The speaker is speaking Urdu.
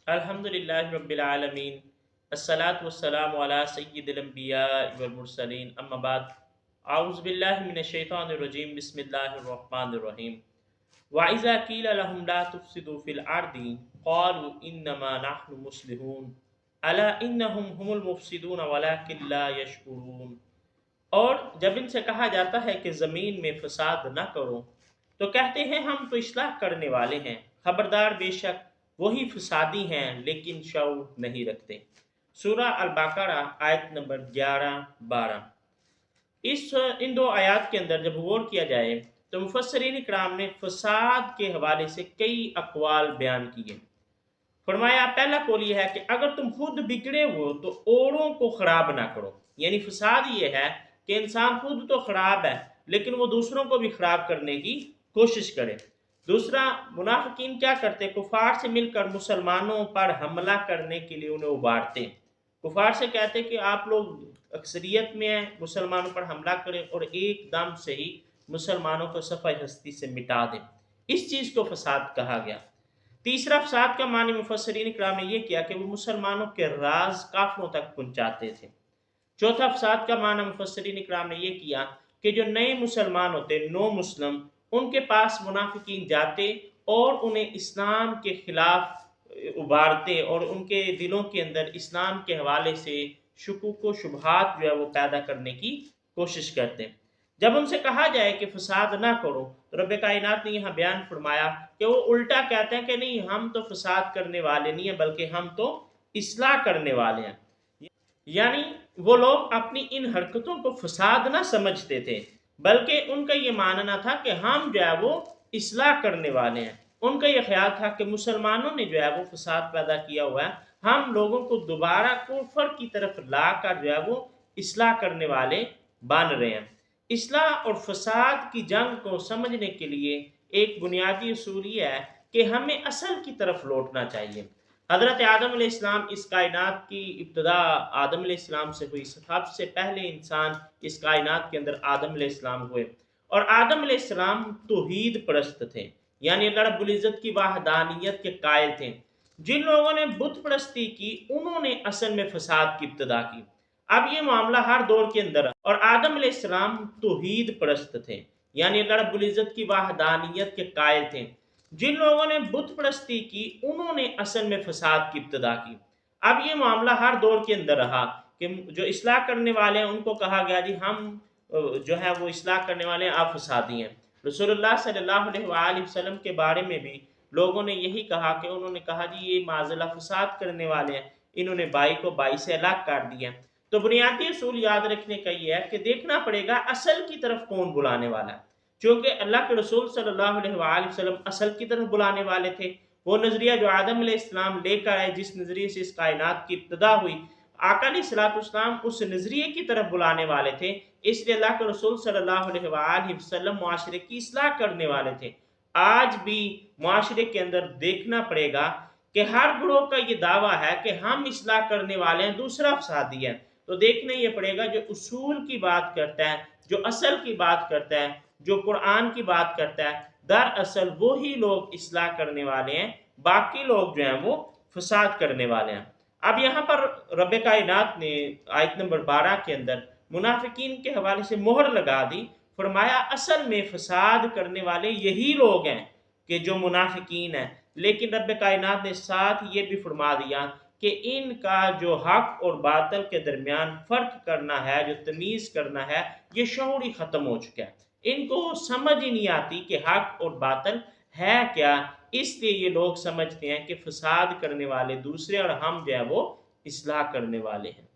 الحمدللہ رب العالمین، الصلاۃ والسلام علی سید الانبیاء والمرسلین، اما بعد، اعوذ باللہ من الشیطان الرجیم، بسم اللہ الرحمن الرحیم۔ وَإِذَا قِيلَ لَهُمْ لَا تُفْسِدُوا فِي الْأَرْضِ قَالُوا إِنَّمَا نَحْنُ مُصْلِحُونَ أَلَا إِنَّهُمْ هُمُ الْمُفْسِدُونَ وَلَٰكِن لَا يَشْعُرُونَ۔ اور جب ان سے کہا جاتا ہے کہ زمین میں فساد نہ کرو تو کہتے ہیں ہم تو اصلاح کرنے والے ہیں، خبردار بے شک وہی فسادی ہیں لیکن شعور نہیں رکھتے۔ سورہ البقرہ آیت نمبر 11-12۔ ان دو آیات کے اندر جب غور کیا جائے تو مفسرین اکرام نے فساد کے حوالے سے کئی اقوال بیان کیے۔ فرمایا پہلا قول یہ ہے کہ اگر تم خود بگڑے ہو تو اوروں کو خراب نہ کرو، یعنی فساد یہ ہے کہ انسان خود تو خراب ہے لیکن وہ دوسروں کو بھی خراب کرنے کی کوشش کرے۔ دوسرا، منافقین کیا کرتے؟ کفار سے مل کر مسلمانوں پر حملہ کرنے کے لیے انہیں ابھارتے، کفار سے کہتے کہ آپ لوگ اکثریت میں ہیں، مسلمانوں پر حملہ کریں اور ایک دم سے ہی مسلمانوں کو صفحہ ہستی سے مٹا دیں۔ اس چیز کو فساد کہا گیا۔ تیسرا، فساد کا معنی مفسرین اکرام نے یہ کیا کہ وہ مسلمانوں کے راز کافروں تک پہنچاتے تھے۔ چوتھا، فساد کا معنی مفسرین اکرام نے یہ کیا کہ جو نئے مسلمان ہوتے، نو مسلم، ان کے پاس منافقین جاتے اور انہیں اسلام کے خلاف ابھارتے اور ان کے دلوں کے اندر اسلام کے حوالے سے شکوک و شبہات جو ہے وہ پیدا کرنے کی کوشش کرتے۔ جب ان سے کہا جائے کہ فساد نہ کرو تو رب کائنات نے یہاں بیان فرمایا کہ وہ الٹا کہتے ہیں کہ نہیں، ہم تو فساد کرنے والے نہیں ہیں بلکہ ہم تو اصلاح کرنے والے ہیں۔ یعنی وہ لوگ اپنی ان حرکتوں کو فساد نہ سمجھتے تھے بلکہ ان کا یہ ماننا تھا کہ ہم جو ہے وہ اصلاح کرنے والے ہیں۔ ان کا یہ خیال تھا کہ مسلمانوں نے جو ہے وہ فساد پیدا کیا ہوا ہے، ہم لوگوں کو دوبارہ کفر کی طرف لا کر جو ہے وہ اصلاح کرنے والے بن رہے ہیں۔ اصلاح اور فساد کی جنگ کو سمجھنے کے لیے ایک بنیادی اصول یہ ہے کہ ہمیں اصل کی طرف لوٹنا چاہیے۔ حضرت آدم علیہ السلام، اس کائنات کی ابتدا آدم علیہ السلام سے ہوئی، سب سے پہلے انسان اس کائنات کے اندر آدم علیہ السلام ہوئے، اور آدم علیہ السلام توحید پرست تھے، یعنی اللہ رب العزت کی وحدانیت کے قائل تھے۔ جن لوگوں نے بت پرستی کی انہوں نے اصل میں فساد کی ابتدا کی۔ اب یہ معاملہ ہر دور کے اندر، اور آدم علیہ السلام توحید پرست تھے، یعنی اللہ رب العزت کی وحدانیت کے قائل تھے۔ جن لوگوں نے بت پرستی کی انہوں نے اصل میں فساد کی ابتدا کی۔ اب یہ معاملہ ہر دور کے اندر رہا کہ جو اصلاح کرنے والے ہیں ان کو کہا گیا جی ہم جو ہے وہ اصلاح کرنے والے ہیں، آپ فسادی ہیں۔ رسول اللہ صلی اللہ علیہ وآلہ وسلم کے بارے میں بھی لوگوں نے یہی کہا کہ انہوں نے کہا جی یہ معاذ اللہ فساد کرنے والے ہیں، انہوں نے بائی کو بائی سے الگ کر دیا۔ تو بنیادی اصول یاد رکھنے کا یہ ہے کہ دیکھنا پڑے گا اصل کی طرف کون بلانے والا ہے، چونکہ اللہ کے رسول صلی اللہ علیہ وآلہ وسلم اصل کی طرف بلانے والے تھے۔ وہ نظریہ جو آدم علیہ السلام لے کر آئے، جس نظریے سے اس کائنات کی ابتدا ہوئی، آقا علیہ الصلوۃ والسلام اس نظریے کی طرف بلانے والے تھے، اس لیے اللہ کے رسول صلی اللہ علیہ وآلہ وسلم معاشرے کی اصلاح کرنے والے تھے۔ آج بھی معاشرے کے اندر دیکھنا پڑے گا کہ ہر گروہ کا یہ دعویٰ ہے کہ ہم اصلاح کرنے والے ہیں، دوسرا فسادی ہے۔ تو دیکھنا یہ پڑے گا جو اصول کی بات کرتا ہے، جو اصل کی بات کرتا ہے، جو قرآن کی بات کرتا ہے، دراصل وہی لوگ اصلاح کرنے والے ہیں، باقی لوگ جو ہیں وہ فساد کرنے والے ہیں۔ اب یہاں پر رب کائنات نے آیت نمبر 12 کے اندر منافقین کے حوالے سے مہر لگا دی، فرمایا اصل میں فساد کرنے والے یہی لوگ ہیں کہ جو منافقین ہیں، لیکن رب کائنات نے ساتھ یہ بھی فرما دیا کہ ان کا جو حق اور باطل کے درمیان فرق کرنا ہے، جو تمیز کرنا ہے، یہ شعور ہی ختم ہو چکا ہے۔ ان کو سمجھ ہی نہیں آتی کہ حق اور باطل ہے کیا، اس لیے یہ لوگ سمجھتے ہیں کہ فساد کرنے والے دوسرے اور ہم جو ہے وہ اصلاح کرنے والے ہیں۔